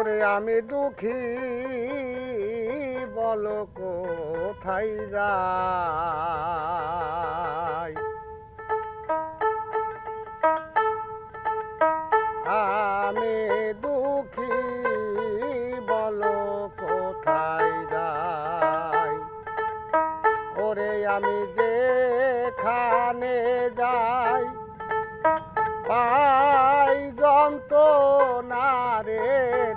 ওরে আমি দুঃখী বলো কোথায় যাই, আমি দুঃখী বলো কোথায় যাই। ওরে আমি যেখানে যাই পাই যন্ত্রণা রে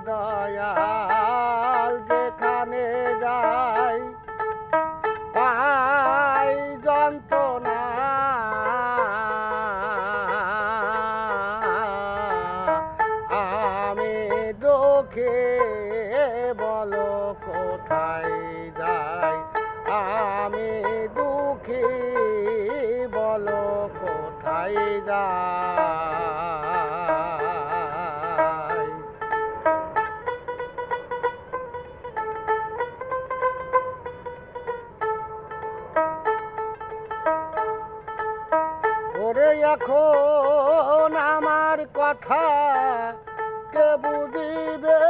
দয়াল, যেখানে যাই পাই যন্ত্রণা। আমি দুঃখে বলো কোথায় যাই, আমি দুঃখী বলো কোথায় যাই। ওরে এখন আমার কথা কে বুঝিবে,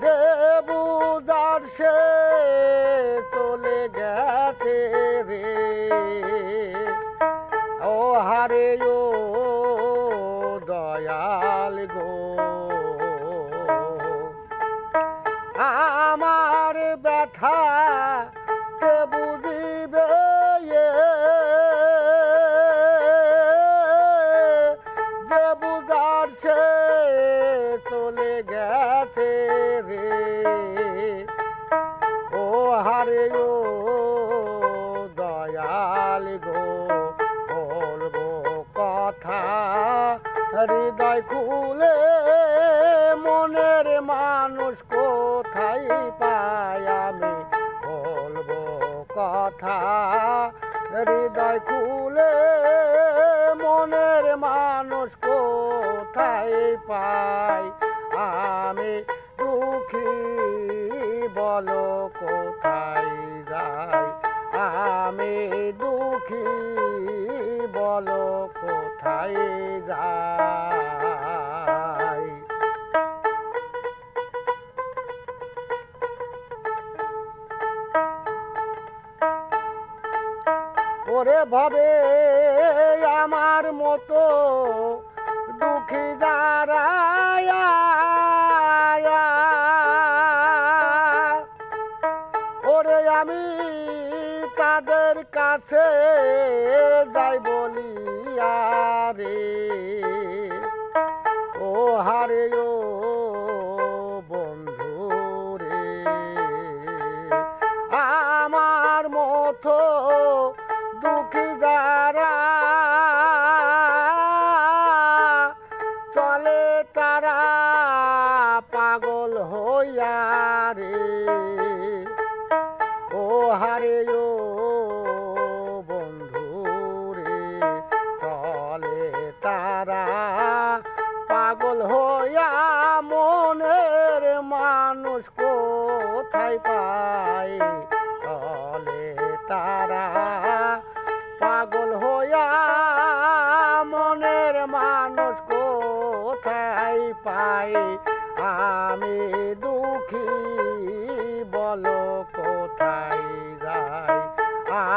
যে বুঝার সে চলে গেছে রে। ও হারে ও দয়াল গো, আমার ব্যথা কে বুঝিবে, যে বুঝার সে চলে গেছে রে। ও হারে ও দয়াল গো, বলবো কথা হৃদয় খুলে, মনের মানুষ কোথায় পাই আমি বলবো কথা হৃদয় খুলে, মনের মানুষ কোথায় পাই। আমি দুঃখী বলো কোথায় যাই, আমি দুঃখী বলো কোথায় যাই। ওরে ভাবে আমার মতো দুঃখী যারা, ওরে আমি তাদের কাছে যাই বলিয়া রে। ও হারে ও বন্ধু রে, আমার মতো দুঃখী যারা চলে তারা পাগল হইয়া রে। ও হারে ও বন্ধু রে, চলে তারা পাগল হইয়া, মনের মানুষ কোথায় পাই। চলে তারা পাগল হইয়া, মনের মানুষ কোথায় পাই। আমি দুঃখী বলো কোথায় যাই,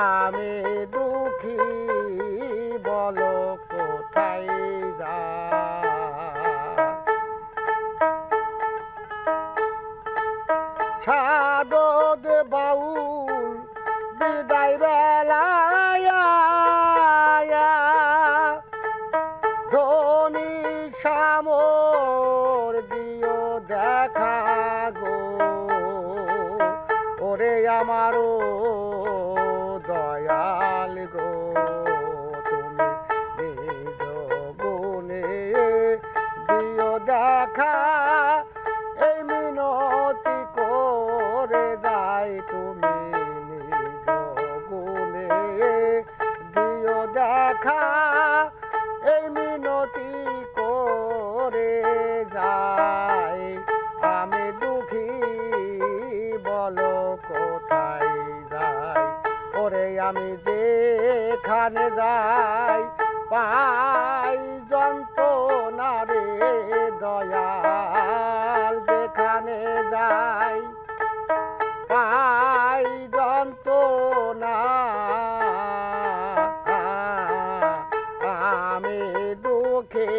আমি দুঃখী বলো কোথায় যাই। সাদদ বাউল বিদায় বেলায়, ধনী সামর দিও দেখা গো। ওরে আমারও দয়াল গো, তুমি নিজ গুণে দিও দেখা, এই মিনতি করে যাই। তুমি নিজ গুণে দিও দেখা, এই মিনতি করে যাই। আমি দুঃখী বলো কোথায় যাই, ওরে আমি যেখানে যাই পাই দয়াল যেখানে যাই পাই যন্ত্রণা আমি দুঃখে